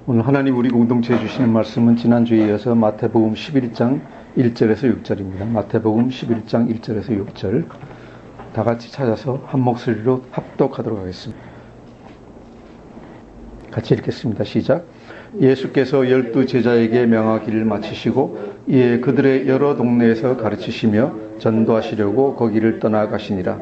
오늘 하나님 우리 공동체에 주시는 말씀은 지난주에 이어서 마태복음 11장 1절에서 6절입니다. 마태복음 11장 1절에서 6절 다 같이 찾아서 한 목소리로 합독하도록 하겠습니다. 같이 읽겠습니다. 시작. 예수께서 12 제자에게 명하기를 마치시고 이에 그들의 여러 동네에서 가르치시며 전도하시려고 거기를 떠나가시니라.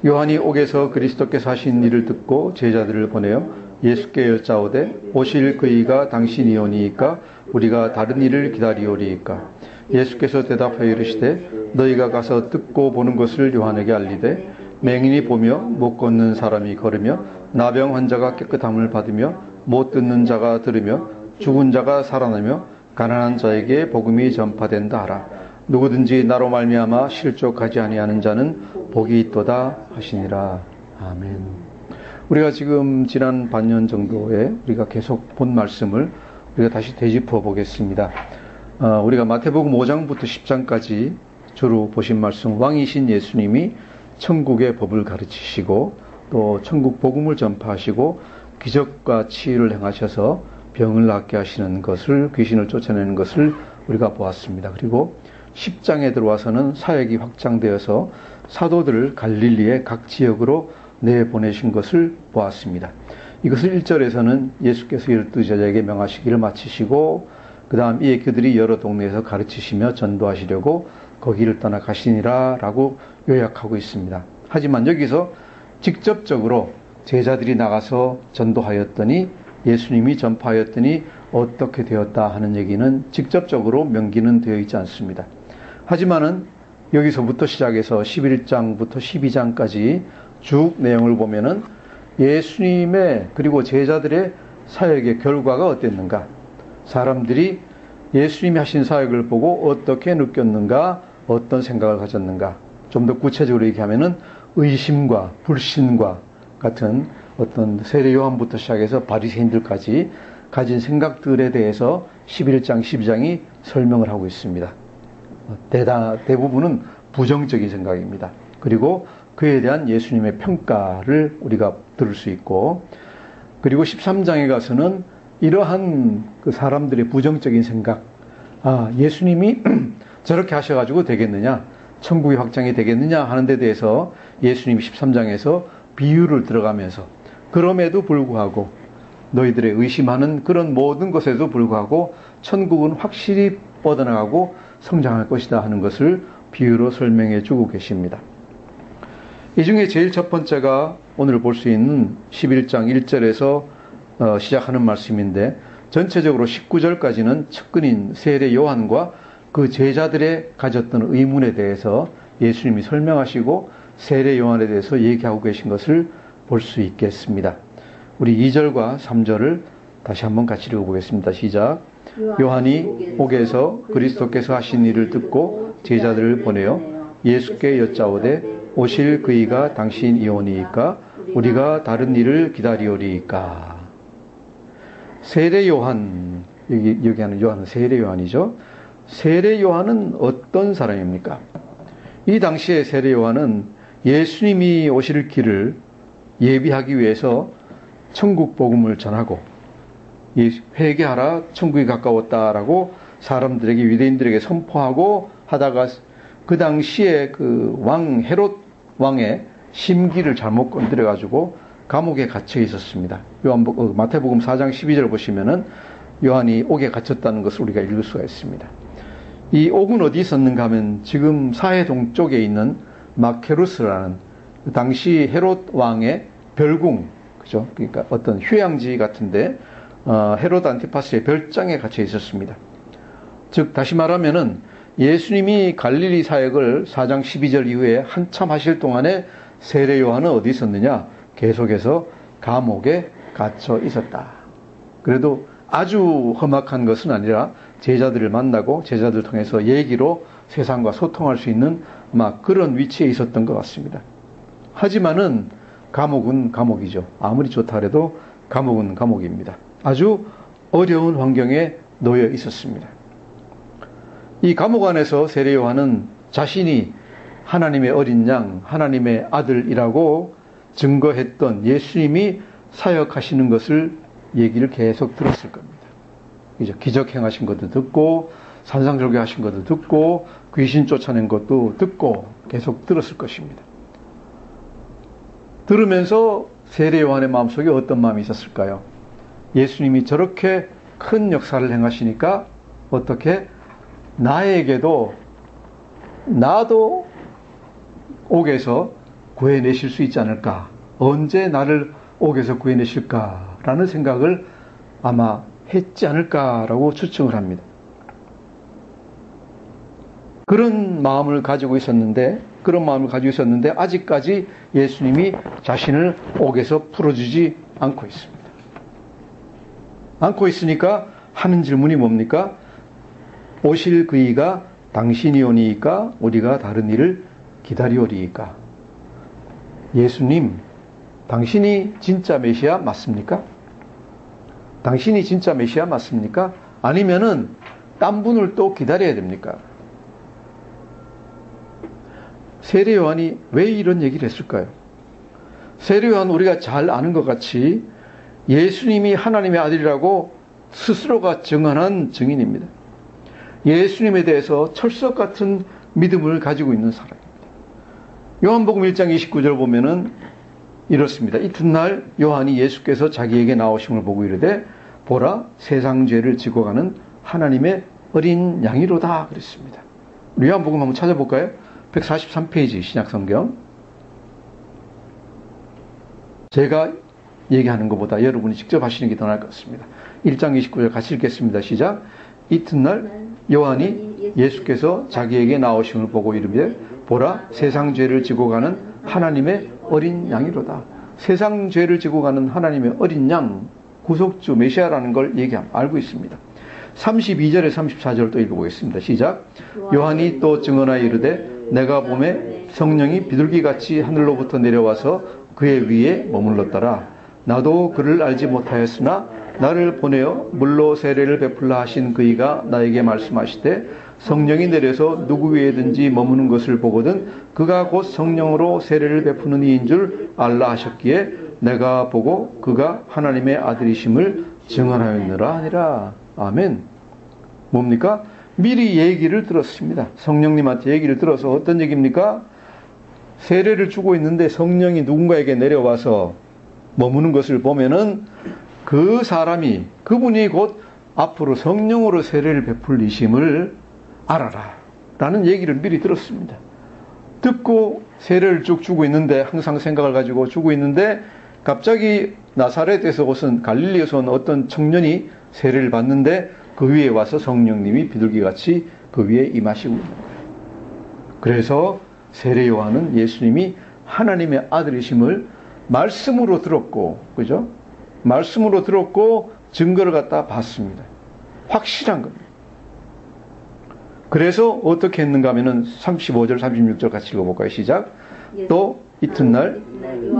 요한이 옥에서 그리스도께서 하신 일을 듣고 제자들을 보내어 예수께 여짜오되 오실 그이가 당신이오니이까 우리가 다른 일을 기다리오리이까. 예수께서 대답하여 이르시되 너희가 가서 듣고 보는 것을 요한에게 알리되 맹인이 보며 못 걷는 사람이 걸으며 나병 환자가 깨끗함을 받으며 못 듣는 자가 들으며 죽은 자가 살아나며 가난한 자에게 복음이 전파된다 하라. 누구든지 나로 말미암아 실족하지 아니하는 자는 복이 있도다 하시니라. 아멘. 우리가 지금 지난 반년 정도에 우리가 계속 본 말씀을 우리가 다시 되짚어 보겠습니다. 우리가 마태복음 5장부터 10장까지 주로 보신 말씀, 왕이신 예수님이 천국의 법을 가르치시고 또 천국 복음을 전파하시고 기적과 치유를 행하셔서 병을 낫게 하시는 것을, 귀신을 쫓아내는 것을 우리가 보았습니다. 그리고 10장에 들어와서는 사역이 확장되어서 사도들을 갈릴리의 각 지역으로 내보내신 것을 보았습니다. 이것을 1절에서는 예수께서 12 제자에게 명하시기를 마치시고 그 다음 이에 그들이 여러 동네에서 가르치시며 전도하시려고 거기를 떠나 가시니라 라고 요약하고 있습니다. 하지만 여기서 직접적으로 제자들이 나가서 전도하였더니 예수님이 전파하였더니 어떻게 되었다 하는 얘기는 직접적으로 명기는 되어 있지 않습니다. 하지만은 여기서부터 시작해서 11장부터 12장까지 쭉 내용을 보면은 예수님의 그리고 제자들의 사역의 결과가 어땠는가, 사람들이 예수님이 하신 사역을 보고 어떻게 느꼈는가, 어떤 생각을 가졌는가, 좀 더 구체적으로 얘기하면은 의심과 불신과 같은 어떤 세례 요한부터 시작해서 바리새인들까지 가진 생각들에 대해서 11장, 12장이 설명을 하고 있습니다. 대부분은 부정적인 생각입니다. 그리고 그에 대한 예수님의 평가를 우리가 들을 수 있고, 그리고 13장에 가서는 이러한 그 사람들의 부정적인 생각, 예수님이 저렇게 하셔가지고 되겠느냐, 천국이 확장이 되겠느냐 하는 데 대해서 예수님이 13장에서 비유를 들어가면서 그럼에도 불구하고 너희들의 의심하는 그런 모든 것에도 불구하고 천국은 확실히 뻗어나가고 성장할 것이다 하는 것을 비유로 설명해 주고 계십니다. 이 중에 제일 첫 번째가 오늘 볼 수 있는 11장 1절에서 시작하는 말씀인데, 전체적으로 19절까지는 측근인 세례 요한과 그 제자들의 가졌던 의문에 대해서 예수님이 설명하시고 세례 요한에 대해서 얘기하고 계신 것을 볼 수 있겠습니다. 우리 2절과 3절을 다시 한번 같이 읽어보겠습니다. 시작. 요한이 옥에서 그리스도께서 하신 일을 듣고 제자들을 보내어 예수께 여짜오되 오실 그이가 당신이오니이까 우리가 다른 일을 기다리오리이까. 세례 요한, 여기 하는 요한은 세례 요한이죠. 세례 요한은 어떤 사람입니까? 이 당시에 세례 요한은 예수님이 오실 길을 예비하기 위해서 천국 복음을 전하고 회개하라 천국이 가까웠다라고 사람들에게, 유대인들에게 선포하고 하다가 그 당시에 그 왕 헤롯 왕의 심기를 잘못 건드려 가지고 감옥에 갇혀 있었습니다. 마태복음 4장 12절 보시면은 요한이 옥에 갇혔다는 것을 우리가 읽을 수가 있습니다. 이 옥은 어디 있었는가 하면 지금 사해 동쪽에 있는 마케루스라는 그 당시 헤롯 왕의 별궁, 그죠? 그러니까 어떤 휴양지 같은데 헤롯 안티파스의 별장에 갇혀 있었습니다. 즉 다시 말하면은 예수님이 갈릴리 사역을 4장 12절 이후에 한참 하실 동안에 세례 요한은 어디 있었느냐? 계속해서 감옥에 갇혀 있었다. 그래도 아주 험악한 것은 아니라 제자들을 만나고 제자들을 통해서 얘기로 세상과 소통할 수 있는 막 그런 위치에 있었던 것 같습니다. 하지만은 감옥은 감옥이죠. 아무리 좋다 해도 감옥은 감옥입니다. 아주 어려운 환경에 놓여 있었습니다. 이 감옥 안에서 세례 요한은 자신이 하나님의 어린 양, 하나님의 아들이라고 증거했던 예수님이 사역하시는 것을 얘기를 계속 들었을 겁니다. 그죠? 기적 행하신 것도 듣고 산상절개 하신 것도 듣고 귀신 쫓아낸 것도 듣고 계속 들었을 것입니다. 들으면서 세례 요한의 마음속에 어떤 마음이 있었을까요? 예수님이 저렇게 큰 역사를 행하시니까 어떻게 나도 옥에서 구해내실 수 있지 않을까? 언제 나를 옥에서 구해내실까라는 생각을 아마 했지 않을까라고 추측을 합니다. 그런 마음을 가지고 있었는데 아직까지 예수님이 자신을 옥에서 풀어주지 않고 있습니다. 않고 있으니까 하는 질문이 뭡니까? 오실 그이가 당신이 오니이까 우리가 다른 일을 기다리오리이까? 예수님, 당신이 진짜 메시아 맞습니까? 당신이 진짜 메시아 맞습니까? 아니면은 딴 분을 또 기다려야 됩니까? 세례 요한이 왜 이런 얘기를 했을까요? 세례 요한 우리가 잘 아는 것 같이 예수님이 하나님의 아들이라고 스스로가 증언한 증인입니다. 예수님에 대해서 철석 같은 믿음을 가지고 있는 사람입니다. 요한복음 1장 29절 보면은 이렇습니다. 이튿날 요한이 예수께서 자기에게 나오심을 보고 이르되 보라 세상 죄를 지고 가는 하나님의 어린 양이로다 그랬습니다. 요한복음 한번 찾아볼까요? 143페이지 신약성경. 제가 얘기하는 것보다 여러분이 직접 하시는 게 더 나을 것 같습니다. 1장 29절 같이 읽겠습니다. 시작. 이튿날 요한이 예수께서 자기에게 나오심을 보고 이르되 보라 세상 죄를 지고 가는 하나님의 어린 양이로다. 세상 죄를 지고 가는 하나님의 어린 양, 구속주 메시아라는 걸 알고 있습니다. 32절에 34절 또 읽어보겠습니다. 시작. 요한이 또 증언하여 이르되 내가 보매 성령이 비둘기같이 하늘로부터 내려와서 그의 위에 머물렀더라. 나도 그를 알지 못하였으나 나를 보내어 물로 세례를 베풀라 하신 그이가 나에게 말씀하시되 성령이 내려서 누구 위에든지 머무는 것을 보거든 그가 곧 성령으로 세례를 베푸는 이인 줄 알라 하셨기에 내가 보고 그가 하나님의 아들이심을 증언하였느라 하니라. 아멘. 뭡니까? 미리 얘기를 들었습니다. 성령님한테 얘기를 들어서 어떤 얘기입니까? 세례를 주고 있는데 성령이 누군가에게 내려와서 머무는 것을 보면은 그 사람이, 그분이 곧 앞으로 성령으로 세례를 베풀 이심을 알아라 라는 얘기를 미리 들었습니다. 듣고 세례를 쭉 주고 있는데, 항상 생각을 가지고 주고 있는데 갑자기 나사렛에서 오신, 갈릴리에서 온 어떤 청년이 세례를 받는데 그 위에 와서 성령님이 비둘기같이 그 위에 임하시고 있는 거예요. 그래서 세례 요한은 예수님이 하나님의 아들이심을 말씀으로 들었고, 그죠? 말씀으로 들었고 증거를 갖다 봤습니다. 확실한 겁니다. 그래서 어떻게 했는가 하면은 35절 36절 같이 읽어볼까요? 시작. 또 이튿날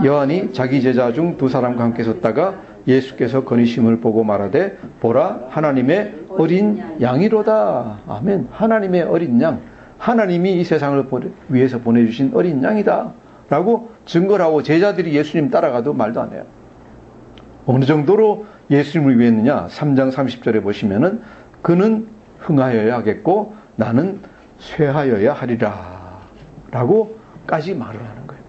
요한이 자기 제자 중 두 사람과 함께 섰다가 예수께서 거니심을 보고 말하되 보라 하나님의 어린 양이로다. 아멘. 하나님의 어린 양, 하나님이 이 세상을 위해서 보내주신 어린 양이다 라고 증거를 하고 제자들이 예수님 따라가도 말도 안 해요. 어느 정도로 예수님을 위했느냐? 3장 30절에 보시면은 그는 흥하여야 하겠고 나는 쇠하여야 하리라 라고 까지 말을 하는 거예요.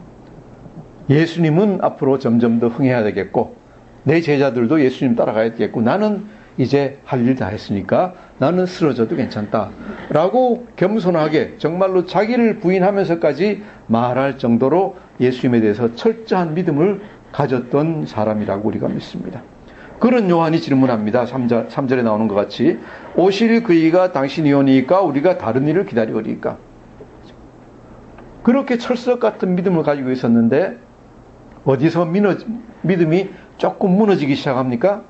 예수님은 앞으로 점점 더 흥해야 되겠고 내 제자들도 예수님 따라가야 되겠고 나는 이제 할 일 다 했으니까 나는 쓰러져도 괜찮다 라고 겸손하게 정말로 자기를 부인하면서까지 말할 정도로 예수님에 대해서 철저한 믿음을 가졌던 사람이라고 우리가 믿습니다. 그런 요한이 질문합니다. 3절에 나오는 것 같이 오실 그이가 당신이 오니까 우리가 다른 일을 기다리오리까? 그렇게 철석 같은 믿음을 가지고 있었는데 어디서 믿음이 조금 무너지기 시작합니까?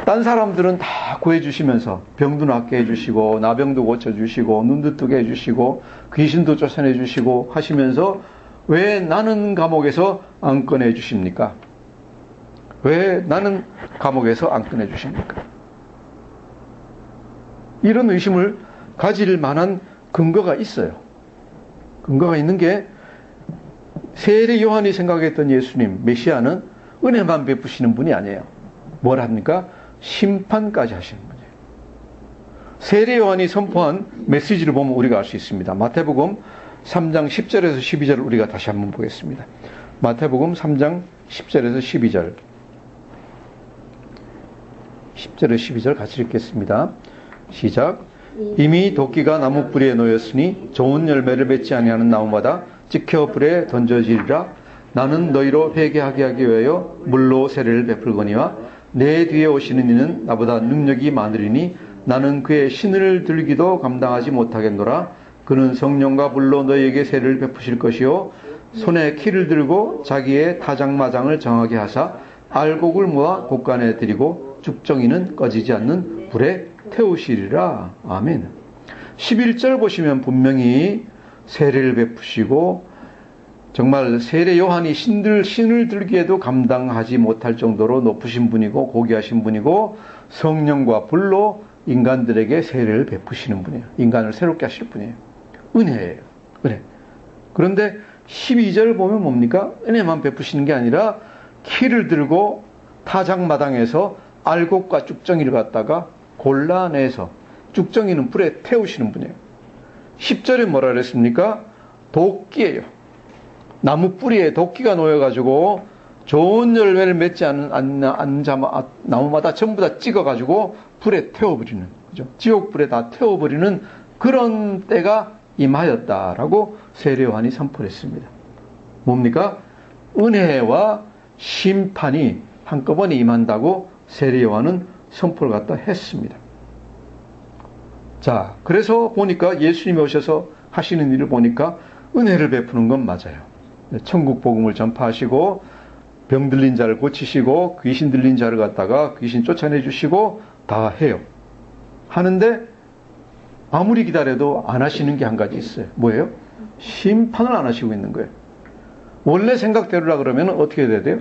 딴 사람들은 다 구해주시면서 병도 낫게 해주시고 나병도 고쳐주시고 눈도 뜨게 해주시고 귀신도 쫓아내주시고 하시면서 왜 나는 감옥에서 안 꺼내주십니까? 왜 나는 감옥에서 안 꺼내주십니까? 이런 의심을 가질 만한 근거가 있어요. 근거가 있는 게 세례 요한이 생각했던 예수님, 메시아는 은혜만 베푸시는 분이 아니에요. 뭘 합니까? 심판까지 하시는 거예요. 세례 요한이 선포한 메시지를 보면 우리가 알 수 있습니다. 마태복음 3장 10절에서 12절을 우리가 다시 한번 보겠습니다. 마태복음 3장 10절에서 12절. 10절에서 12절 같이 읽겠습니다. 시작. 이미 도끼가 나무 뿌리에 놓였으니 좋은 열매를 맺지 아니하는 나무마다 찍혀 불에 던져지리라. 나는 너희로 회개하게 하기 위하여 물로 세례를 베풀거니와 내 뒤에 오시는 이는 나보다 능력이 많으리니 나는 그의 신을 들기도 감당하지 못하겠노라. 그는 성령과 불로 너희에게 세례를 베푸실 것이요 손에 키를 들고 자기의 타작마장을 정하게 하사 알곡을 모아 곳간에 들이고 죽정이는 꺼지지 않는 불에 태우시리라. 아멘. 11절 보시면 분명히 세례를 베푸시고 정말 세례 요한이 신을 들기에도 감당하지 못할 정도로 높으신 분이고 고귀하신 분이고 성령과 불로 인간들에게 세례를 베푸시는 분이에요. 인간을 새롭게 하실 분이에요. 은혜예요. 은혜. 그런데 12절 보면 뭡니까? 은혜만 베푸시는 게 아니라 키를 들고 타작마당에서 알곡과 쭉정이를 갖다가 골라내서 쭉정이는 불에 태우시는 분이에요. 10절에 뭐라 그랬습니까? 도끼예요. 나무 뿌리에 도끼가 놓여가지고 좋은 열매를 맺지 않는 나무마다 전부 다 찍어가지고 불에 태워버리는, 그죠? 지옥불에 다 태워버리는 그런 때가 임하였다라고 세례 요한이 선포했습니다. 뭡니까? 은혜와 심판이 한꺼번에 임한다고 세례 요한은 선포를 갖다 했습니다. 자, 그래서 보니까 예수님이 오셔서 하시는 일을 보니까 은혜를 베푸는 건 맞아요. 천국 복음을 전파하시고 병 들린 자를 고치시고 귀신 들린 자를 갖다가 귀신 쫓아내 주시고 다 해요. 하는데 아무리 기다려도 안 하시는 게 한 가지 있어요. 뭐예요? 심판을 안 하시고 있는 거예요. 원래 생각대로라 그러면 어떻게 돼야 돼요?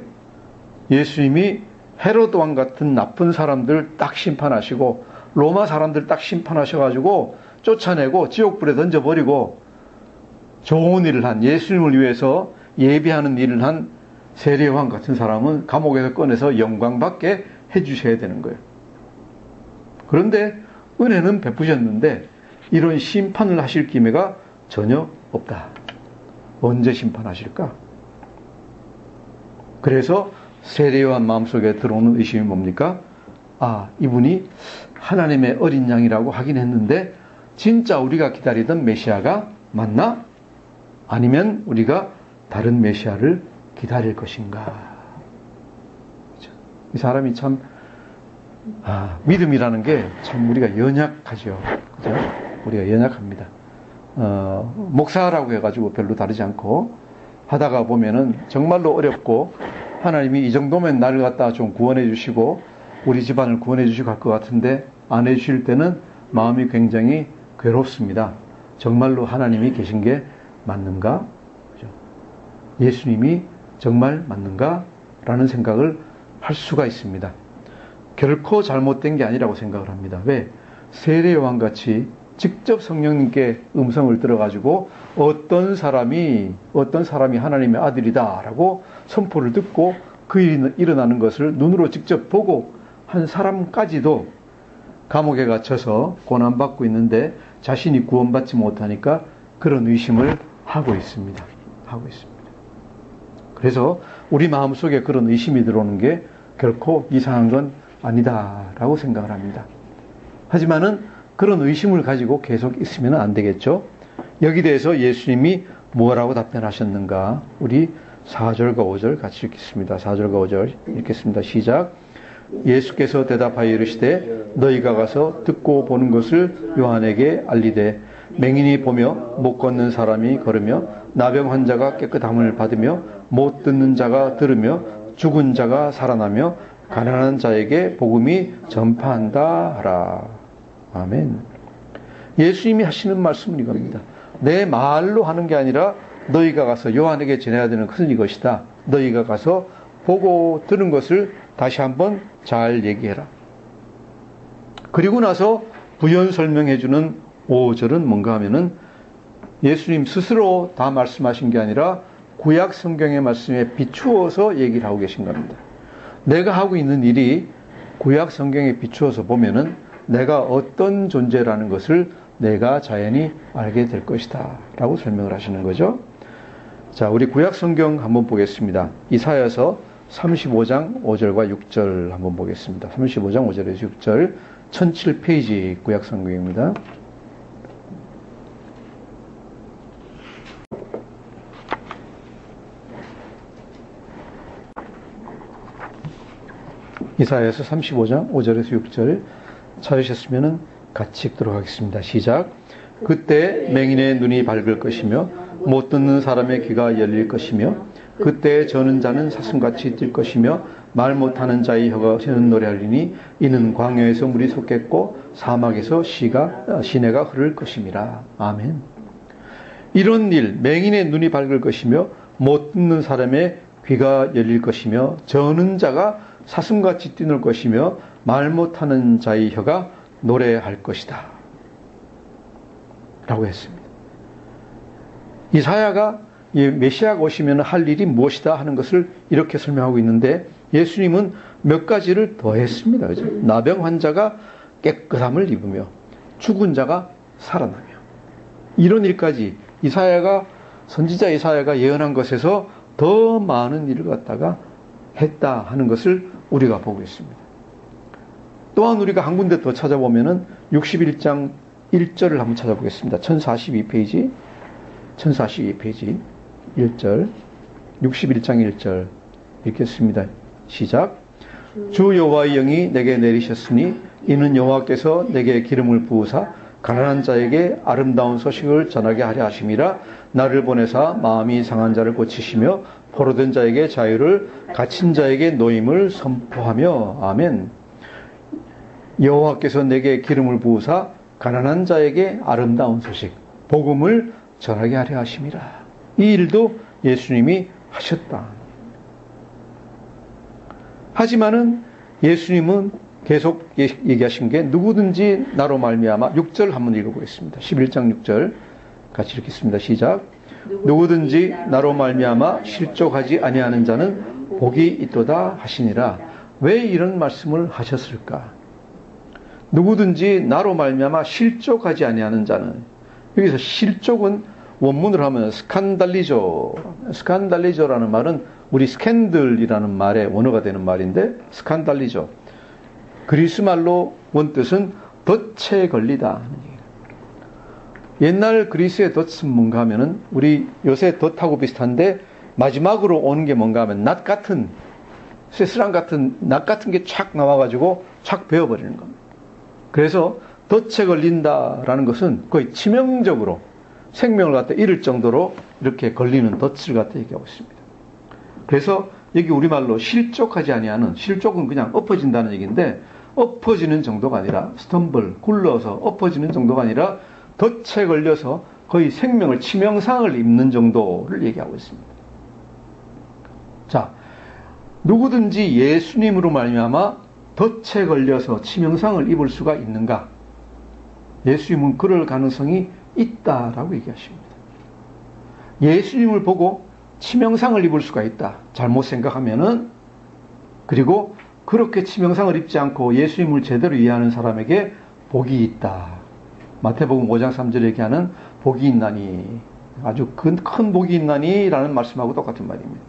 예수님이 헤로드 왕 같은 나쁜 사람들 딱 심판하시고 로마 사람들 딱 심판하셔가지고 쫓아내고 지옥불에 던져버리고 좋은 일을 한, 예수님을 위해서 예비하는 일을 한 세례 요한 같은 사람은 감옥에서 꺼내서 영광받게 해주셔야 되는 거예요. 그런데 은혜는 베푸셨는데 이런 심판을 하실 기회가 전혀 없다. 언제 심판하실까? 그래서 세례 요한 마음속에 들어오는 의심이 뭡니까? 아, 이분이 하나님의 어린 양이라고 하긴 했는데 진짜 우리가 기다리던 메시아가 맞나? 아니면 우리가 다른 메시아를 기다릴 것인가? 이 사람이 참 믿음이라는 게 참 우리가 연약하죠. 그죠? 우리가 연약합니다. 목사라고 해가지고 별로 다르지 않고 하다가 보면은 정말로 어렵고 하나님이 이 정도면 나를 갖다 좀 구원해 주시고 우리 집안을 구원해 주시고 할 것 같은데 안 해주실 때는 마음이 굉장히 괴롭습니다. 정말로 하나님이 계신 게 맞는가? 그죠? 예수님이 정말 맞는가? 라는 생각을 할 수가 있습니다. 결코 잘못된 게 아니라고 생각을 합니다. 왜? 세례 요한같이 직접 성령님께 음성을 들어가지고 어떤 사람이 하나님의 아들이다 라고 선포를 듣고 그 일이 일어나는 것을 눈으로 직접 보고 한 사람까지도 감옥에 갇혀서 고난받고 있는데 자신이 구원받지 못하니까 그런 의심을 하고 있습니다. 그래서 우리 마음속에 그런 의심이 들어오는 게 결코 이상한 건 아니다라고 생각을 합니다. 하지만은 그런 의심을 가지고 계속 있으면 안 되겠죠. 여기 대해서 예수님이 뭐라고 답변하셨는가? 우리 4절과 5절 같이 읽겠습니다. 4절과 5절 읽겠습니다. 시작. 예수께서 대답하여 이르시되 너희가 가서 듣고 보는 것을 요한에게 알리되 맹인이 보며 못 걷는 사람이 걸으며 나병 환자가 깨끗함을 받으며 못 듣는 자가 들으며 죽은 자가 살아나며 가난한 자에게 복음이 전파한다 하라. 아멘. 예수님이 하시는 말씀은 이겁니다. 내 말로 하는 게 아니라 너희가 가서 요한에게 전해야 되는 것은 이것이다. 너희가 가서 보고 들은 것을 다시 한번 잘 얘기해라. 그리고 나서 부연 설명해 주는 5절은 뭔가 하면은 예수님 스스로 다 말씀하신 게 아니라 구약 성경의 말씀에 비추어서 얘기를 하고 계신 겁니다. 내가 하고 있는 일이 구약 성경에 비추어서 보면은 내가 어떤 존재라는 것을 내가 자연히 알게 될 것이다 라고 설명을 하시는 거죠. 자, 우리 구약 성경 한번 보겠습니다. 이사야서 35장 5절과 6절 한번 보겠습니다. 35장 5절에서 6절 1007페이지 구약 성경입니다. 이사야서 35장 5절에서 6절 찾으셨으면 같이 읽도록 하겠습니다. 시작. 그때 맹인의 눈이 밝을 것이며 못 듣는 사람의 귀가 열릴 것이며 그때 저는 자는 사슴같이 뛸 것이며 말 못하는 자의 혀가 새는 노래하리니 이는 광야에서 물이 솟겠고 사막에서 시내가 흐를 것임이라. 아멘. 이런 일, 맹인의 눈이 밝을 것이며 못 듣는 사람의 귀가 열릴 것이며 저는 자가 사슴같이 뛰놀 것이며 말 못하는 자의 혀가 노래할 것이다 라고 했습니다. 이사야가 메시아가 오시면 할 일이 무엇이다 하는 것을 이렇게 설명하고 있는데 예수님은 몇 가지를 더 했습니다. 그죠? 나병 환자가 깨끗함을 입으며 죽은 자가 살아나며 이런 일까지 선지자 이사야가 예언한 것에서 더 많은 일을 갖다가 했다 하는 것을 우리가 보고 있습니다. 또한 우리가 한 군데 더 찾아보면은 61장 1절을 한번 찾아보겠습니다. 1042페이지 1절 61장 1절 읽겠습니다. 시작. 주 여호와의 영이 내게 내리셨으니 이는 여호와께서 내게 기름을 부으사 가난한 자에게 아름다운 소식을 전하게 하려 하심이라. 나를 보내사 마음이 상한 자를 고치시며 포로된 자에게 자유를 갇힌 자에게 노임을 선포하며. 아멘. 여호와께서 내게 기름을 부으사 가난한 자에게 아름다운 소식 복음을 전하게 하려 하심이라. 이 일도 예수님이 하셨다. 하지만은 예수님은 계속 얘기하신 게 누구든지 나로 말미암아 6절 한번 읽어보겠습니다. 11장 6절 같이 읽겠습니다. 시작. 누구든지 나로 말미암아 실족하지 아니하는 자는 복이 있도다 하시니라. 왜 이런 말씀을 하셨을까? 누구든지 나로 말미암아 실족하지 아니하는 자는, 여기서 실족은 원문을 하면 스칸달리조라는 말은 우리 스캔들이라는 말의 원어가 되는 말인데 스칸달리조, 그리스 말로 원뜻은 덫에 걸리다. 옛날 그리스의 덫은 뭔가 하면은 우리 요새 덫하고 비슷한데 마지막으로 오는 게 뭔가 하면 낫 같은, 쇠스랑 같은 낫 같은 게 촥 나와가지고 촥 베어버리는 겁니다. 그래서 덫에 걸린다라는 것은 거의 치명적으로 생명을 갖다 잃을 정도로 이렇게 걸리는 덫을 갖다 얘기하고 있습니다. 그래서 여기 우리말로 실족하지 아니하는, 실족은 그냥 엎어진다는 얘기인데 엎어지는 정도가 아니라 스텀블, 굴러서 엎어지는 정도가 아니라 덫에 걸려서 거의 생명을, 치명상을 입는 정도를 얘기하고 있습니다. 자, 누구든지 예수님으로 말미암아 덫에 걸려서 치명상을 입을 수가 있는가? 예수님은 그럴 가능성이 있다라고 얘기하십니다. 예수님을 보고 치명상을 입을 수가 있다. 잘못 생각하면은, 그리고 그렇게 치명상을 입지 않고 예수님을 제대로 이해하는 사람에게 복이 있다. 마태복음 5장 3절에 얘기하는 복이 있나니, 아주 큰 복이 있나니 라는 말씀하고 똑같은 말입니다.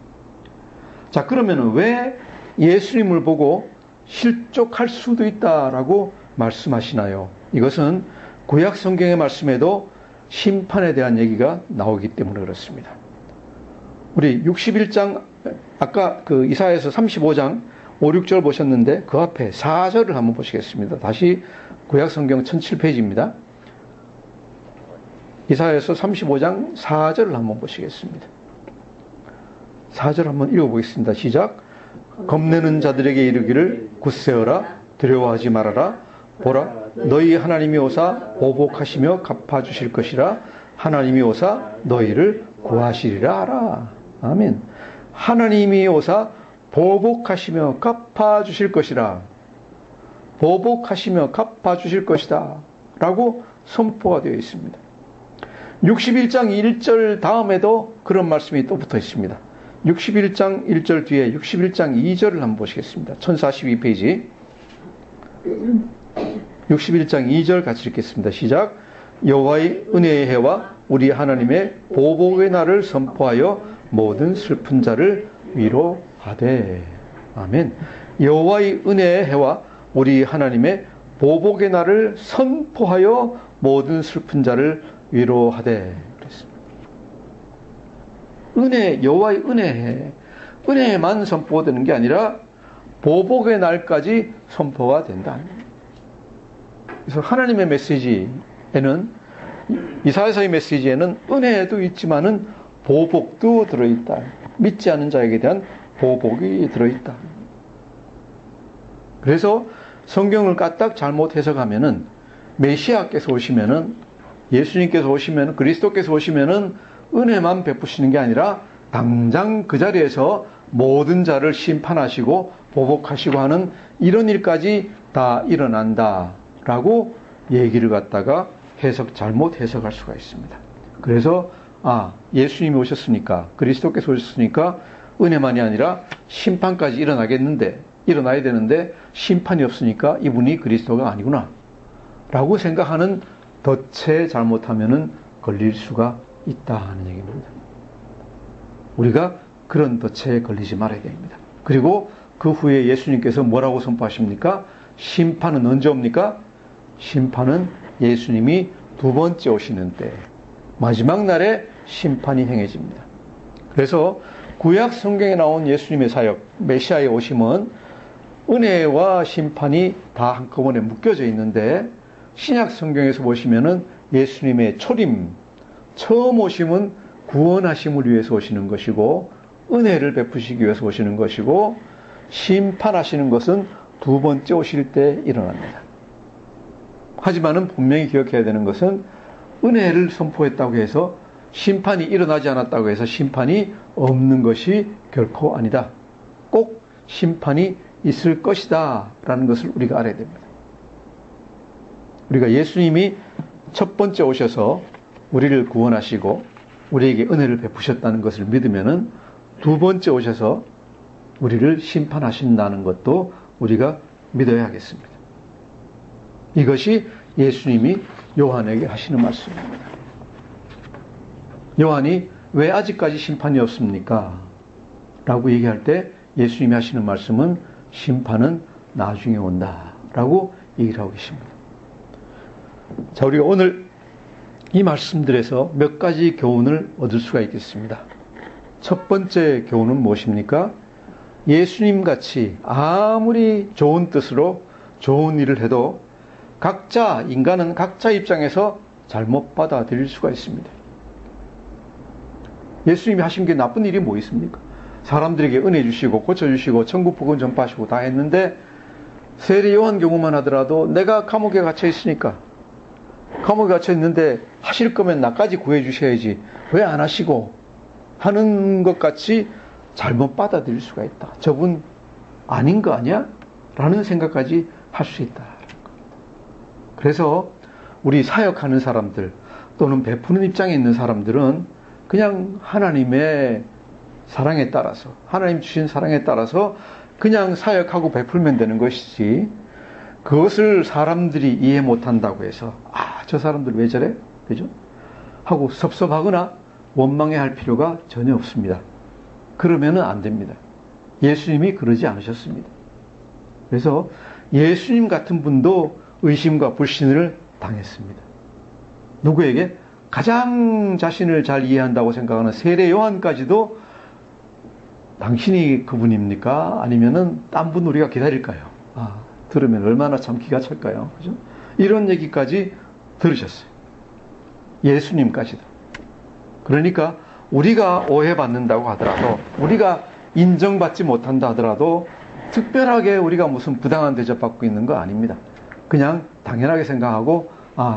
자, 그러면은 왜 예수님을 보고 실족할 수도 있다라고 말씀하시나요? 이것은 구약 성경의 말씀에도 심판에 대한 얘기가 나오기 때문에 그렇습니다. 우리 61장, 아까 그 이사야서 35장 5, 6절 보셨는데 그 앞에 4절을 한번 보시겠습니다. 다시 구약 성경 1007페이지입니다. 이사야서 35장 4절을 한번 보시겠습니다. 4절 한번 읽어보겠습니다. 시작. 겁내는 자들에게 이르기를 굳세어라, 두려워하지 말아라. 보라, 너희 하나님이 오사 보복하시며 갚아주실 것이라. 하나님이 오사 너희를 구하시리라 하라. 아멘. 하나님이 오사 보복하시며 갚아주실 것이라. 보복하시며 갚아주실 것이다 라고 선포가 되어 있습니다. 61장 1절 다음에도 그런 말씀이 또 붙어 있습니다. 61장 1절 뒤에 61장 2절을 한번 보시겠습니다. 1042페이지 61장 2절 같이 읽겠습니다. 시작. 여호와의 은혜의 해와 우리 하나님의 보복의 날을 선포하여 모든 슬픈 자를 위로하되. 아멘. 여호와의 은혜의 해와 우리 하나님의 보복의 날을 선포하여 모든 슬픈 자를 위로하되. 그랬습니다. 은혜, 여호와의 은혜, 은혜만 선포되는 게 아니라 보복의 날까지 선포가 된다. 그래서 하나님의 메시지에는, 이사야서의 메시지에는 은혜도 있지만은 보복도 들어있다. 믿지 않은 자에게 대한 보복이 들어있다. 그래서 성경을 까딱 잘못 해석하면은 메시아께서 오시면은, 예수님께서 오시면은, 그리스도께서 오시면은 은혜만 베푸시는 게 아니라 당장 그 자리에서 모든 자를 심판하시고 보복하시고 하는 이런 일까지 다 일어난다라고 얘기를 갖다가 잘못 해석할 수가 있습니다. 그래서 예수님이 오셨으니까, 그리스도께서 오셨으니까 은혜만이 아니라 심판까지 일어나야 되는데 심판이 없으니까 이분이 그리스도가 아니구나 라고 생각하는 덫에 잘못하면은 걸릴 수가 있다 하는 얘기입니다. 우리가 그런 덫에 걸리지 말아야 됩니다. 그리고 그 후에 예수님께서 뭐라고 선포하십니까? 심판은 언제 옵니까? 심판은 예수님이 두 번째 오시는 때, 마지막 날에 심판이 행해집니다. 그래서 구약 성경에 나온 예수님의 사역, 메시아의 오심은 은혜와 심판이 다 한꺼번에 묶여져 있는데, 신약 성경에서 보시면은 예수님의 초림, 처음 오심은 구원하심을 위해서 오시는 것이고, 은혜를 베푸시기 위해서 오시는 것이고, 심판하시는 것은 두 번째 오실 때 일어납니다. 하지만은 분명히 기억해야 되는 것은 은혜를 선포했다고 해서 심판이 일어나지 않았다고 해서 심판이 없는 것이 결코 아니다. 꼭 심판이 있을 것이다 라는 것을 우리가 알아야 됩니다. 우리가 예수님이 첫 번째 오셔서 우리를 구원하시고 우리에게 은혜를 베푸셨다는 것을 믿으면은 두 번째 오셔서 우리를 심판하신다는 것도 우리가 믿어야 하겠습니다. 이것이 예수님이 요한에게 하시는 말씀입니다. 요한이 왜 아직까지 심판이 없습니까? 라고 얘기할 때 예수님이 하시는 말씀은 심판은 나중에 온다 라고 얘기를 하고 계십니다. 자, 우리가 오늘 이 말씀들에서 몇 가지 교훈을 얻을 수가 있겠습니다. 첫 번째 교훈은 무엇입니까? 예수님 같이 아무리 좋은 뜻으로 좋은 일을 해도 인간은 각자 입장에서 잘못 받아들일 수가 있습니다. 예수님이 하신 게 나쁜 일이 뭐 있습니까? 사람들에게 은혜 주시고 고쳐주시고 천국 복음 전파하시고 다 했는데, 세례 요한 경우만 하더라도 내가 감옥에 갇혀 있으니까, 감옥에 갇혀 있는데 하실 거면 나까지 구해 주셔야지 왜 안 하시고 하는 것 같이 잘못 받아들일 수가 있다. 저분 아닌 거 아니야? 라는 생각까지 할 수 있다. 그래서 우리 사역하는 사람들 또는 베푸는 입장에 있는 사람들은 그냥 하나님의 사랑에 따라서, 하나님 주신 사랑에 따라서 그냥 사역하고 베풀면 되는 것이지, 그것을 사람들이 이해 못한다고 해서 저 사람들 왜 저래? 그죠? 하고 섭섭하거나 원망해할 필요가 전혀 없습니다. 그러면은 안 됩니다. 예수님이 그러지 않으셨습니다. 그래서 예수님 같은 분도 의심과 불신을 당했습니다. 누구에게? 가장 자신을 잘 이해한다고 생각하는 세례 요한까지도 당신이 그분입니까? 아니면은 딴 분 우리가 기다릴까요? 들으면 얼마나 참 기가 찰까요? 그죠? 이런 얘기까지 들으셨어요. 예수님까지도. 그러니까 우리가 오해받는다고 하더라도, 우리가 인정받지 못한다 하더라도 특별하게 우리가 무슨 부당한 대접받고 있는 거 아닙니다. 그냥 당연하게 생각하고,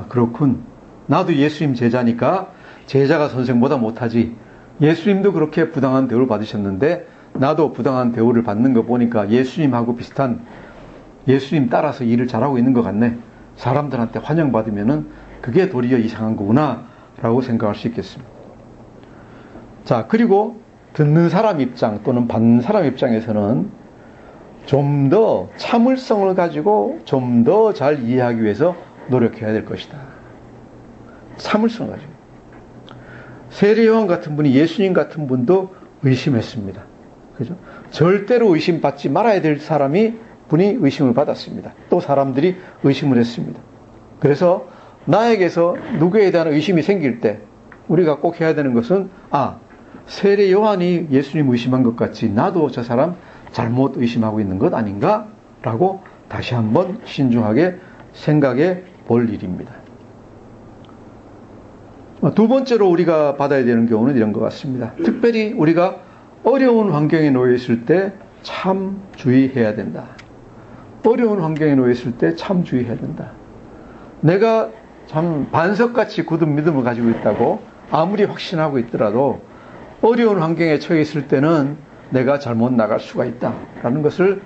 그렇군. 나도 예수님 제자니까 제자가 선생보다 못하지. 예수님도 그렇게 부당한 대우를 받으셨는데 나도 부당한 대우를 받는 거 보니까 예수님하고 비슷한, 예수님 따라서 일을 잘하고 있는 것 같네. 사람들한테 환영받으면은 그게 도리어 이상한 거구나 라고 생각할 수 있겠습니다. 자, 그리고 듣는 사람 입장 또는 받는 사람 입장에서는 좀 더 참을성을 가지고 좀 더 잘 이해하기 위해서 노력해야 될 것이다. 참을성을 가지고. 세례 요한 같은 분이 예수님 같은 분도 의심했습니다. 그죠? 절대로 의심받지 말아야 될 분이 의심을 받았습니다. 또 사람들이 의심을 했습니다. 그래서 나에게서 누구에 대한 의심이 생길 때 우리가 꼭 해야 되는 것은 세례 요한이 예수님 의심한 것 같이 나도 저 사람 잘못 의심하고 있는 것 아닌가? 라고 다시 한번 신중하게 생각해 볼 일입니다. 두 번째로 우리가 받아야 되는 경우는 이런 것 같습니다. 특별히 우리가 어려운 환경에 놓여 있을 때 참 주의해야 된다. 어려운 환경에 놓여 있을 때 참 주의해야 된다. 내가 참 반석같이 굳은 믿음을 가지고 있다고 아무리 확신하고 있더라도 어려운 환경에 처해 있을 때는 내가 잘못 나갈 수가 있다라는 것을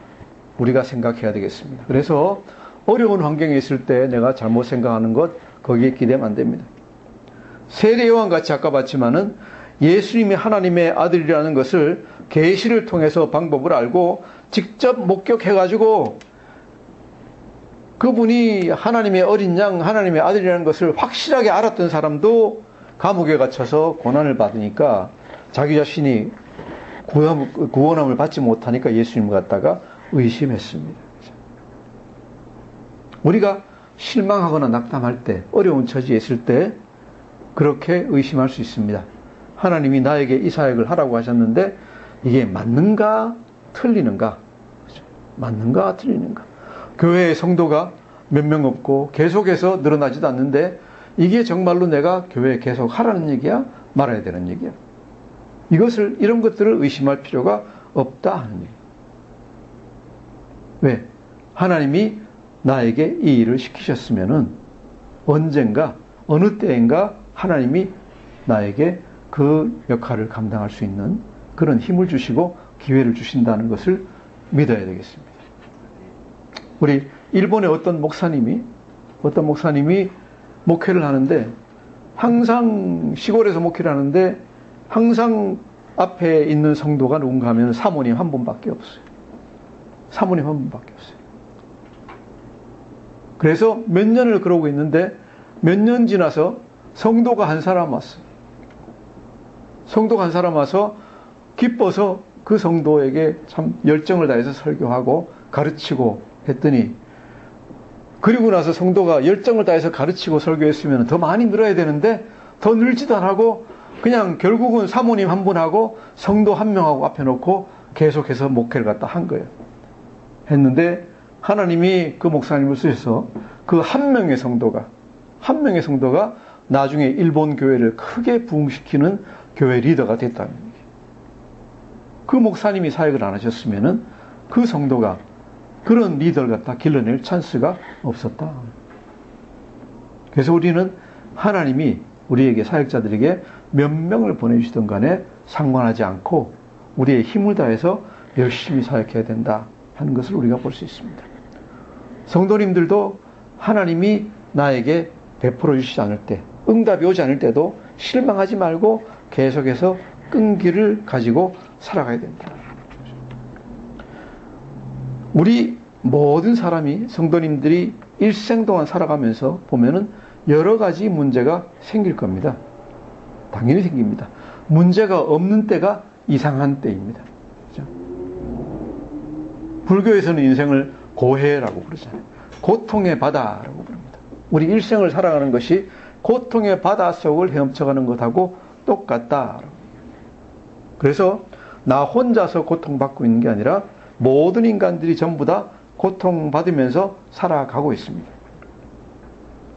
우리가 생각해야 되겠습니다. 그래서 어려운 환경에 있을 때 내가 잘못 생각하는 것 거기에 기대면 안 됩니다. 세례 요한 같이 아까 봤지만은 예수님이 하나님의 아들이라는 것을 계시를 통해서 방법을 알고 직접 목격해가지고 그분이 하나님의 어린 양, 하나님의 아들이라는 것을 확실하게 알았던 사람도 감옥에 갇혀서 고난을 받으니까 자기 자신이 구원함을 받지 못하니까 예수님을 갖다가 의심했습니다. 우리가 실망하거나 낙담할 때, 어려운 처지에 있을 때 그렇게 의심할 수 있습니다. 하나님이 나에게 이 사역을 하라고 하셨는데 이게 맞는가 틀리는가? 맞는가 틀리는가? 교회의 성도가 몇 명 없고 계속해서 늘어나지도 않는데 이게 정말로 내가 교회에 계속 하라는 얘기야? 말아야 되는 얘기야? 이런 것들을 의심할 필요가 없다 하는 얘기. 왜? 하나님이 나에게 이 일을 시키셨으면은 언젠가 어느 때인가 하나님이 나에게 그 역할을 감당할 수 있는 그런 힘을 주시고 기회를 주신다는 것을 믿어야 되겠습니다. 우리 일본의 어떤 목사님이 목회를 하는데 항상 시골에서 목회를 하는데 항상 앞에 있는 성도가 누군가 하면 사모님 한 분밖에 없어요. 사모님 한 분밖에 없어요. 그래서 몇 년을 그러고 있는데 몇 년 지나서 성도가 한 사람 왔어요. 성도가 한 사람 와서 기뻐서 그 성도에게 참 열정을 다해서 설교하고 가르치고 했더니 그리고 나서 성도가 열정을 다해서 가르치고 설교했으면 더 많이 늘어야 되는데 더 늘지도 안 하고 그냥 결국은 사모님 한 분하고 성도 한 명하고 앞에 놓고 계속해서 목회를 갖다 한 거예요. 했는데 하나님이 그 목사님을 쓰셔서 그 한 명의 성도가 나중에 일본 교회를 크게 부흥시키는 교회 리더가 됐다는 얘기예요. 그 목사님이 사역을 안 하셨으면은 그 성도가 그런 리더를 갖다 길러낼 찬스가 없었다. 그래서 우리는 하나님이 우리에게 사역자들에게 몇 명을 보내주시든 간에 상관하지 않고 우리의 힘을 다해서 열심히 사역해야 된다 하는 것을 우리가 볼 수 있습니다. 성도님들도 하나님이 나에게 베풀어 주시지 않을 때, 응답이 오지 않을 때도 실망하지 말고 계속해서 끈기를 가지고 살아가야 된다. 우리 모든 사람이 성도님들이 일생 동안 살아가면서 보면은 여러 가지 문제가 생길 겁니다. 당연히 생깁니다. 문제가 없는 때가 이상한 때입니다. 그렇죠? 불교에서는 인생을 고해라고 부르잖아요. 고통의 바다라고 부릅니다. 우리 일생을 살아가는 것이 고통의 바다 속을 헤엄쳐가는 것하고 똑같다. 그래서 나 혼자서 고통받고 있는 게 아니라 모든 인간들이 전부 다 고통받으면서 살아가고 있습니다.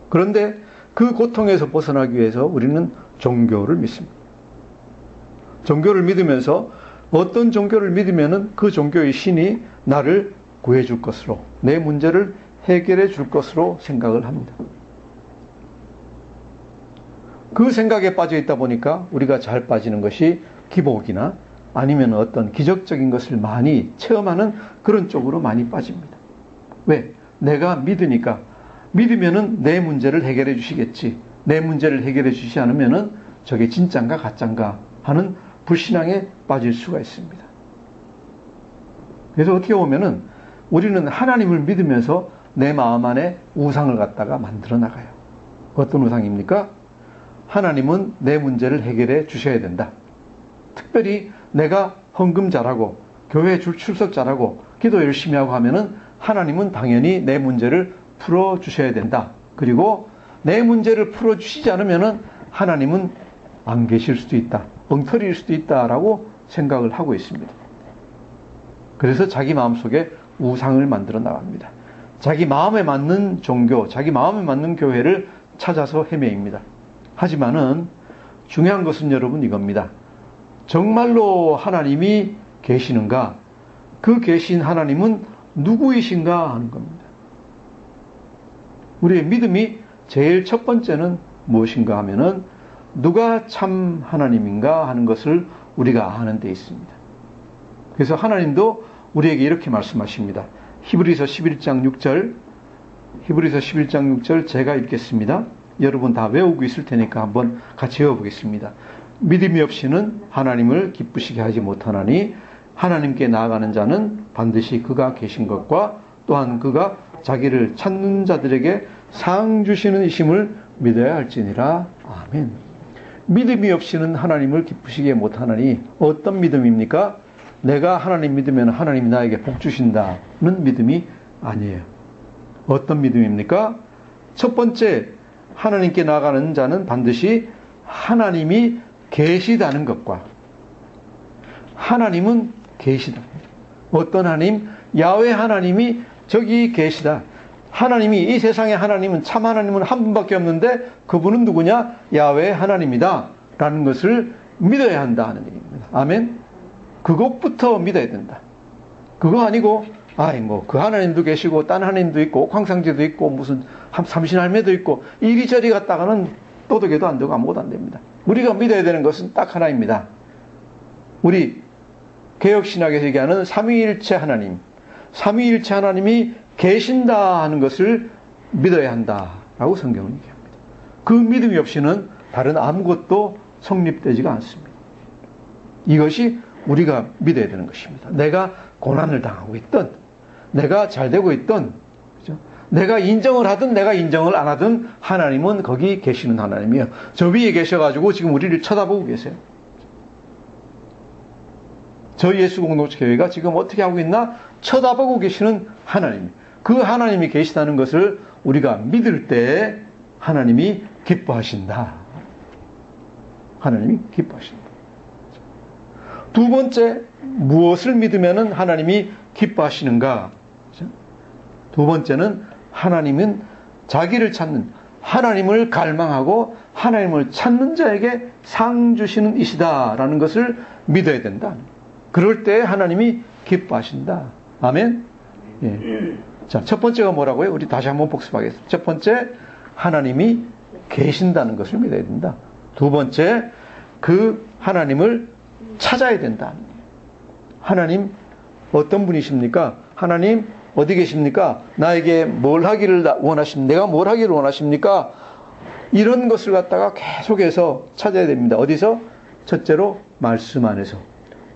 그런데 그 고통에서 벗어나기 위해서 우리는 종교를 믿습니다. 종교를 믿으면서 어떤 종교를 믿으면은 그 종교의 신이 나를 구해줄 것으로, 내 문제를 해결해 줄 것으로 생각을 합니다. 그 생각에 빠져 있다 보니까 우리가 잘 빠지는 것이 기복이나 아니면 어떤 기적적인 것을 많이 체험하는 그런 쪽으로 많이 빠집니다. 왜? 내가 믿으니까. 믿으면은 내 문제를 해결해 주시겠지. 내 문제를 해결해 주시지 않으면은 저게 진짠가 가짠가 하는 불신앙에 빠질 수가 있습니다. 그래서 어떻게 보면은 우리는 하나님을 믿으면서 내 마음 안에 우상을 갖다가 만들어 나가요. 어떤 우상입니까? 하나님은 내 문제를 해결해 주셔야 된다. 특별히 내가 헌금 잘하고 교회 출석 잘하고 기도 열심히 하고 하면은 하나님은 당연히 내 문제를 풀어주셔야 된다. 그리고 내 문제를 풀어주시지 않으면은 하나님은 안 계실 수도 있다. 엉터리일 수도 있다라고 생각을 하고 있습니다. 그래서 자기 마음속에 우상을 만들어 나갑니다. 자기 마음에 맞는 종교, 자기 마음에 맞는 교회를 찾아서 헤매입니다. 하지만은 중요한 것은 여러분 이겁니다. 정말로 하나님이 계시는가? 그 계신 하나님은 누구이신가 하는 겁니다. 우리의 믿음이 제일 첫 번째는 무엇인가 하면은 누가 참 하나님인가 하는 것을 우리가 아는 데 있습니다. 그래서 하나님도 우리에게 이렇게 말씀하십니다. 히브리서 11장 6절, 히브리서 11장 6절 제가 읽겠습니다. 여러분 다 외우고 있을 테니까 한번 같이 외워보겠습니다. 믿음이 없이는 하나님을 기쁘시게 하지 못하나니 하나님께 나아가는 자는 반드시 그가 계신 것과 또한 그가 자기를 찾는 자들에게 상 주시는 이심을 믿어야 할지니라. 아멘. 믿음이 없이는 하나님을 기쁘시게 못하나니 어떤 믿음입니까? 내가 하나님 믿으면 하나님이 나에게 복 주신다는 믿음이 아니에요. 어떤 믿음입니까? 첫 번째, 하나님께 나아가는 자는 반드시 하나님이 계시다는 것과 하나님은 계시다. 어떤 하나님? 야훼 하나님이 저기 계시다. 하나님이 이 세상에 하나님은 참 하나님은 한 분밖에 없는데 그분은 누구냐? 야훼 하나님이다 라는 것을 믿어야 한다 하는 얘기입니다. 아멘. 그것부터 믿어야 된다. 그거 아니고 그 하나님도 계시고 딴 하나님도 있고 황상제도 있고 무슨 삼신할매도 있고 이리저리 갔다가는 도덕에도 안 되고 아무것도 안 됩니다. 우리가 믿어야 되는 것은 딱 하나입니다. 우리 개혁신학에서 얘기하는 삼위일체 하나님, 삼위일체 하나님이 계신다 하는 것을 믿어야 한다라고 성경은 얘기합니다. 그 믿음이 없이는 다른 아무것도 성립되지가 않습니다. 이것이 우리가 믿어야 되는 것입니다. 내가 고난을 당하고 있든 내가 잘 되고 있든 그렇죠? 내가 인정을 하든 내가 인정을 안 하든 하나님은 거기 계시는 하나님이에요. 저 위에 계셔가지고 지금 우리를 쳐다보고 계세요. 저 예수공동체교회가 지금 어떻게 하고 있나 쳐다보고 계시는 하나님. 그 하나님이 계시다는 것을 우리가 믿을 때 하나님이 기뻐하신다. 하나님이 기뻐하신다. 두 번째, 무엇을 믿으면 하나님이 기뻐하시는가? 두 번째는 하나님은 자기를 찾는, 하나님을 갈망하고 하나님을 찾는 자에게 상 주시는 이시다라는 것을 믿어야 된다. 그럴 때 하나님이 기뻐하신다. 아멘? 예. 자, 첫 번째가 뭐라고요? 우리 다시 한번 복습하겠습니다. 첫 번째, 하나님이 계신다는 것을 믿어야 된다. 두 번째, 그 하나님을 찾아야 된다. 하나님 어떤 분이십니까? 하나님 어디 계십니까? 나에게 뭘 하기를 원하십니까? 내가 뭘 하기를 원하십니까? 이런 것을 갖다가 계속해서 찾아야 됩니다. 어디서? 첫째로 말씀 안에서,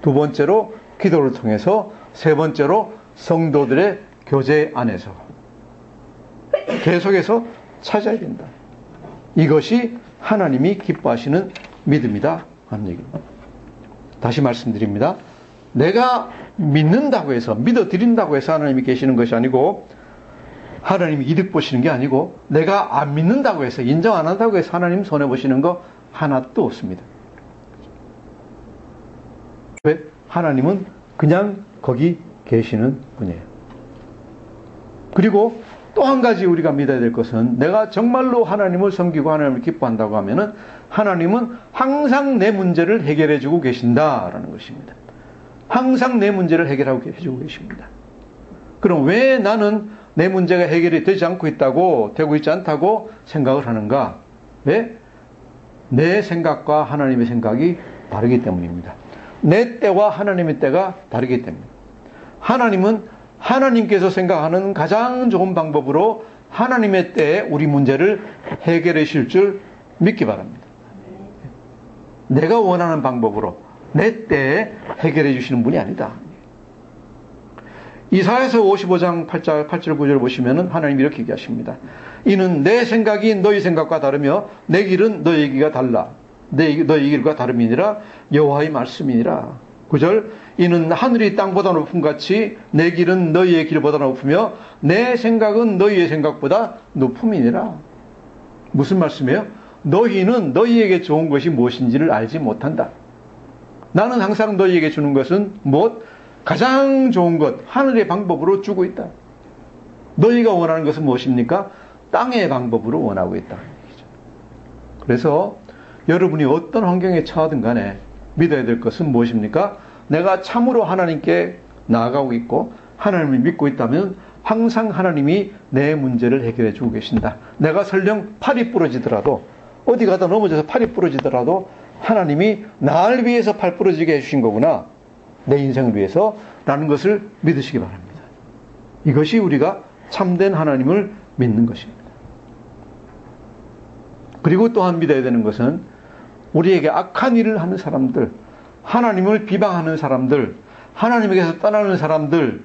두 번째로 기도를 통해서, 세 번째로 성도들의 교제 안에서 계속해서 찾아야 된다. 이것이 하나님이 기뻐하시는 믿음이다 하는 얘기입니다. 다시 말씀드립니다. 내가 믿는다고 해서, 믿어드린다고 해서 하나님이 계시는 것이 아니고, 하나님이 이득 보시는 게 아니고, 내가 안 믿는다고 해서, 인정 안 한다고 해서 하나님 손해보시는 거 하나도 없습니다. 왜? 하나님은 그냥 거기 계시는 분이에요. 그리고 또 한 가지 우리가 믿어야 될 것은, 내가 정말로 하나님을 섬기고 하나님을 기뻐한다고 하면은 하나님은 항상 내 문제를 해결해 주고 계신다라는 것입니다. 항상 내 문제를 해결하고 해주고 계십니다. 그럼 왜 나는 내 문제가 해결이 되지 않고 있다고, 되고 있지 않다고 생각을 하는가? 왜? 내 생각과 하나님의 생각이 다르기 때문입니다. 내 때와 하나님의 때가 다르기 때문입니다. 하나님은 하나님께서 생각하는 가장 좋은 방법으로 하나님의 때에 우리 문제를 해결해 주실 줄 믿기 바랍니다. 내가 원하는 방법으로 내 때에 해결해 주시는 분이 아니다. 이사야서 55장 8절 9절 보시면은 하나님이 이렇게 얘기하십니다. 이는 내 생각이 너희 생각과 다르며 내 길은 너희 길과 달라. 너희 길과 다름이니라. 여호와의 말씀이니라. 9절 이는 하늘이 땅보다 높음 같이 내 길은 너희의 길보다 높으며 내 생각은 너희의 생각보다 높음이니라. 무슨 말씀이에요? 너희는 너희에게 좋은 것이 무엇인지를 알지 못한다. 나는 항상 너희에게 주는 것은 가장 좋은 것, 하늘의 방법으로 주고 있다. 너희가 원하는 것은 무엇입니까? 땅의 방법으로 원하고 있다. 그래서 여러분이 어떤 환경에 처하든 간에 믿어야 될 것은 무엇입니까? 내가 참으로 하나님께 나아가고 있고 하나님을 믿고 있다면 항상 하나님이 내 문제를 해결해 주고 계신다. 내가 설령 팔이 부러지더라도 어디 가다 넘어져서 팔이 부러지더라도 하나님이 나를 위해서 팔 부러지게 해주신 거구나. 내 인생을 위해서 라는 것을 믿으시기 바랍니다. 이것이 우리가 참된 하나님을 믿는 것입니다. 그리고 또한 믿어야 되는 것은 우리에게 악한 일을 하는 사람들, 하나님을 비방하는 사람들, 하나님에게서 떠나는 사람들,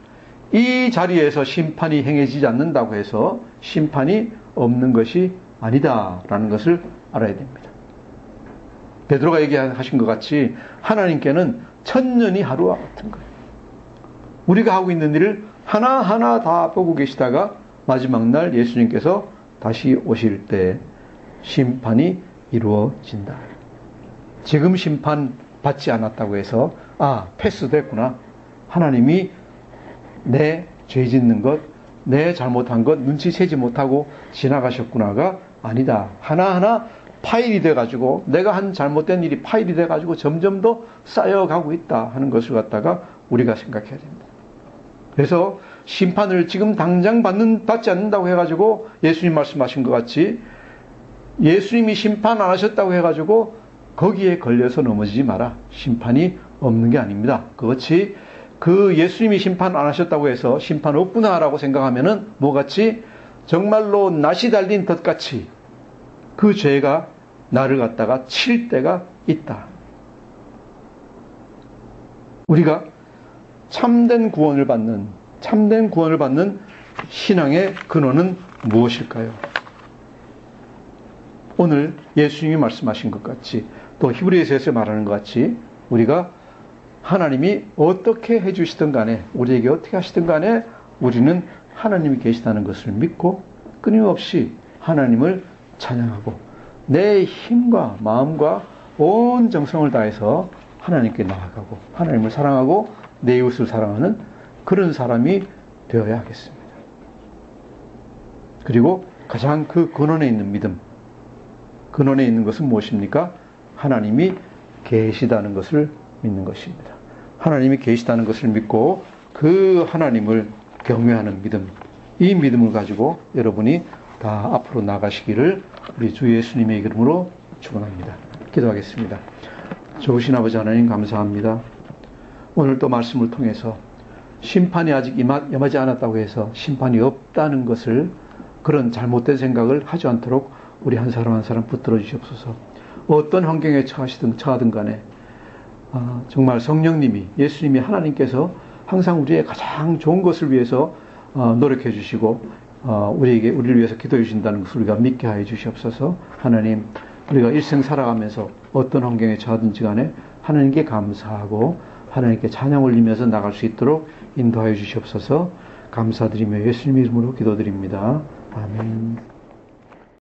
이 자리에서 심판이 행해지지 않는다고 해서 심판이 없는 것이 아니다라는 것을 알아야 됩니다. 베드로가 얘기하신 것 같이 하나님께는 천년이 하루와 같은 거예요. 우리가 하고 있는 일을 하나하나 다 보고 계시다가 마지막 날 예수님께서 다시 오실 때 심판이 이루어진다. 지금 심판 받지 않았다고 해서 패스됐구나. 하나님이 내 죄 짓는 것, 내 잘못한 것 눈치채지 못하고 지나가셨구나가 아니다. 하나하나 파일이 돼가지고 내가 한 잘못된 일이 파일이 돼가지고 점점 더 쌓여가고 있다 하는 것을 갖다가 우리가 생각해야 됩니다. 그래서 심판을 지금 당장 받지 않는다고 해가지고 예수님 말씀하신 것 같이 예수님이 심판 안 하셨다고 해가지고 거기에 걸려서 넘어지지 마라. 심판이 없는 게 아닙니다. 그렇지 그 예수님이 심판 안 하셨다고 해서 심판 없구나라고 생각하면은 뭐같이 정말로 낫이 달린 덫같이 그 죄가 나를 갖다가 칠 때가 있다. 우리가 참된 구원을 받는 신앙의 근원은 무엇일까요? 오늘 예수님이 말씀하신 것 같이 또 히브리서에서 말하는 것 같이 우리가 하나님이 어떻게 해주시든 간에 우리에게 어떻게 하시든 간에 우리는 하나님이 계시다는 것을 믿고 끊임없이 하나님을 찬양하고 내 힘과 마음과 온 정성을 다해서 하나님께 나아가고 하나님을 사랑하고 내 이웃을 사랑하는 그런 사람이 되어야 하겠습니다. 그리고 가장 그 근원에 있는 믿음, 근원에 있는 것은 무엇입니까? 하나님이 계시다는 것을 믿는 것입니다. 하나님이 계시다는 것을 믿고 그 하나님을 경외하는 믿음, 이 믿음을 가지고 여러분이 다 앞으로 나가시기를 우리 주 예수님의 이름으로 축원합니다. 기도하겠습니다. 좋으신 아버지 하나님 감사합니다. 오늘 또 말씀을 통해서 심판이 아직 임하지 않았다고 해서 심판이 없다는 것을 그런 잘못된 생각을 하지 않도록 우리 한 사람 한 사람 붙들어 주시옵소서. 어떤 환경에 처하든 간에 정말 성령님이 예수님이 하나님께서 항상 우리의 가장 좋은 것을 위해서 노력해 주시고 우리를 위해서 기도해 주신다는 것을 우리가 믿게 하여 주시옵소서. 하나님 우리가 일생 살아가면서 어떤 환경에 처하든지 간에 하나님께 감사하고 하나님께 찬양 올리면서 나갈 수 있도록 인도하여 주시옵소서. 감사드리며 예수님 이름으로 기도드립니다. 아멘.